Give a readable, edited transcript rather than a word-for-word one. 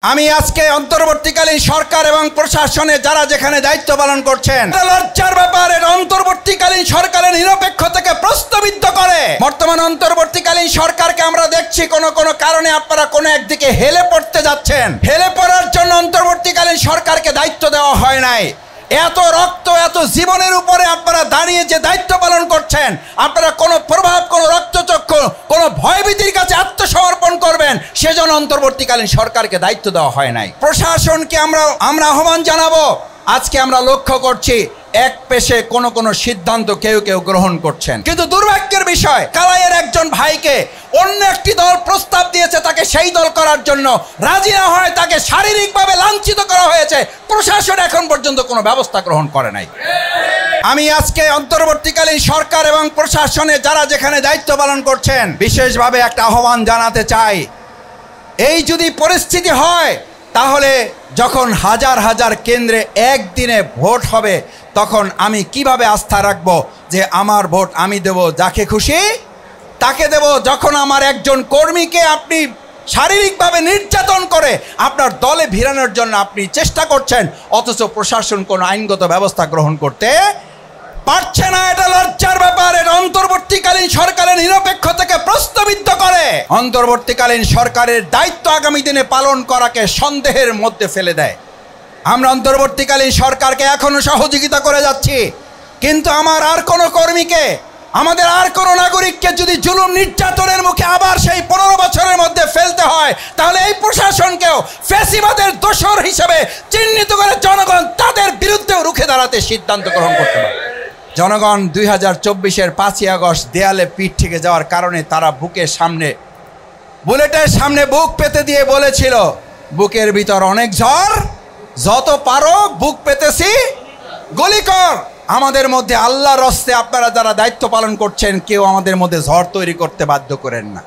আমি আজকে অন্তর্বর্তীকালীন সরকার এবং প্রশাসনে যারা যেখানে দায়িত্ব পালন করছেন লজ্জার ব্যাপার, এটা অন্তর্বর্তীকালীন সরকারের নিরপেক্ষ থেকে প্রশ্নবিদ্ধ করে। বর্তমান অন্তর্বর্তীকালীন সরকারকে আমরা দেখছি কোন কারণে আপনারা কোনো একদিকে হেলে পড়তে যাচ্ছেন। হেলে পড়ার জন্য অন্তর্বর্তীকালীন সরকারকে দায়িত্ব দেওয়া হয় নাই। এত রক্ত, এত জীবনের উপরে আপনারা দাঁড়িয়ে যে দায়িত্ব পালন করছেন, আপনারা কোনো প্রভাব, কোনো রক্তচক্ষু, কোনো ভয়ভীতির কাছে আত্মসমর্পণ করবেন, সেজন্য অন্তর্বর্তীকালীন সরকারকে দায়িত্ব দেওয়া হয় নাই। প্রশাসনকে আমরা আহ্বান জানাবো। আজকে আমরা লক্ষ্য করছি এক পেশে কোনো সিদ্ধান্ত কেউ গ্রহণ করছেন, কিন্তু দুর্ভাগ্যের বিষয় কালাইয়ের একজন ভাইকে অন্য একটি দল প্রস্তাব দিয়েছে, তাকে সেই দল করার জন্য রাজি না হয় তাকে শারীরিকভাবে লাঞ্ছিত করা হয়েছে। প্রশাসন এখন পর্যন্ত কোনো ব্যবস্থা গ্রহণ করে নাই। আমি আজকে অন্তর্বর্তীকালীন সরকার এবং প্রশাসনে যারা যেখানে দায়িত্ব পালন করছেন বিশেষভাবে একটা আহ্বান জানাতে চাই। এই যদি পরিস্থিতি হয়, তাহলে যখন হাজার হাজার কেন্দ্রে একদিনে ভোট হবে, তখন আমি কিভাবে আস্থা রাখবো যে আমার ভোট আমি দেব যাকে খুশি তাকে দেব? যখন আমার একজন কর্মীকে আপনি শারীরিকভাবে নির্যাতন করে আপনার দলে ভিড়ানোর জন্য আপনি চেষ্টা করছেন, অথচ প্রশাসন কোনো আইনগত ব্যবস্থা গ্রহণ করতে পারছে না। এটা লজ্জার ব্যাপার। এটা অন্তর্বর্তীকালীন সরকারের নিরপেক্ষ থেকে প্রশ্নবিদ্ধ করে। অন্তর্বর্তীকালীন সরকারের দায়িত্ব আগামী দিনে পালন করাকে সন্দেহের মধ্যে ফেলে দেয়। আমরা অন্তর্বর্তীকালীন সরকারকে এখনো সহযোগিতা করে যাচ্ছি, কিন্তু আমার আর কোনো কর্মীকে, আমাদের আর কোনো নাগরিককে যদি জুলুম নির্যাতনের মুখে আবার সেই 15 বছরের মধ্যে ফেলতে হয়, তাহলে এই প্রশাসনকেও ফ্যাসিবাদের দোসর হিসেবে চিহ্নিত করে জনগণ তাদের বিরুদ্ধেও রুখে দাঁড়াতে সিদ্ধান্ত গ্রহণ করতে পারে। জনগণ 2024-এর 5ই আগস্ট দেয়ালে পিঠ থেকে যাওয়ার কারণে তারা বুকের সামনে, বুলেটের সামনে বুক পেতে দিয়ে বলেছিল, বুকের ভিতর অনেক ঝড়, যত পারো বুক পেতেছি গুলি কর। আমাদের মধ্যে আল্লাহর হস্তে আপনারা যারা দায়িত্ব পালন করছেন, কেউ আমাদের মধ্যে ঝড় তৈরি করতে বাধ্য করেন না।